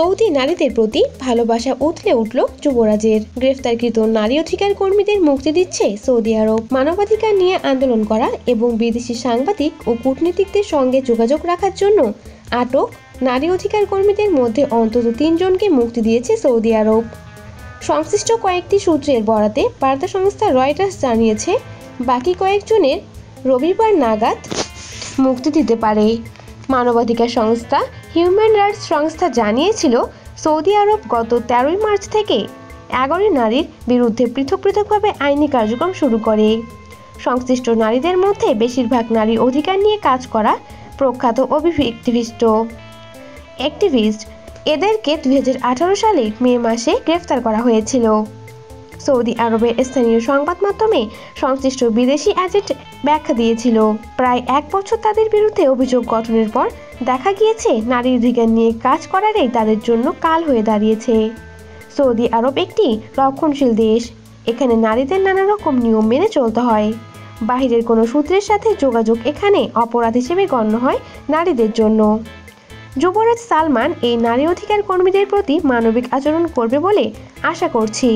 Saudi নারীদের প্রতি ভালোবাসা উথলে উঠল যুবরাজের। গ্রেফতারকৃত নারী অধিকার কর্মীদের মুক্তি দিচ্ছে সৌদি আরব। মানবাধিকার নিয়ে আন্দোলন করা এবং বিদেশি সাংবাদিক ও কূটনীতিকদের সঙ্গে যোগাযোগ রাখার জন্য আটক নারী অধিকার কর্মীদের মধ্যে অন্তত 3 জনকে মুক্তি দিয়েছে সৌদি আরব। সংশ্লিষ্ট কয়েকটি সূত্রের বরাতে বার্তা সংস্থা রয়টার্স জানিয়েছে, বাকি কয়েকজনের রবিবার নাগাদ মুক্তি দিতে পারে। মানবাধিকার সংস্থা হিউম্যান রাইটস সংস্থা জানিয়েছিল, সৌদি আরব গত 13 মার্চ থেকে 11 নারীর বিরুদ্ধে পৃথকভাবে আইনি কার্যক্রম শুরু করে। সংশ্লিষ্ট নারীদের মধ্যে বেশিরভাগ নারী অধিকার নিয়ে কাজ করা প্রখ্যাত অ্যাক্টিভিস্ট। এদেরকে 2018 সালে মে মাসে গ্রেফতার করা হয়েছিল। সৌদি আরবের স্থানীয় সংবাদ মাধ্যমে সংশ্লিষ্ট বিদেশি এজেন্ট ব্যাখ্যা দিয়েছিল, প্রায় 1 বছর তাদের বিরুদ্ধে অভিযোগ গঠনের পর দেখা গিয়েছে নারী অধিকার নিয়ে কাজ করারই তাদের জন্য কাল হয়ে দাঁড়িয়েছে। সৌদি আরব একটি রক্ষণশীল দেশ। এখানে নারীদের নানা রকম নিয়ম মেনে চলতে হয়। বাহিরের কোনো সূত্রের সাথে যোগাযোগ এখানে অপরাধ হিসেবে গণ্য হয় নারীদের জন্য। যুবরাজ সালমান এই নারী অধিকার কর্মীদের প্রতি মানবিক আচরণ করবে বলে আশা করছি।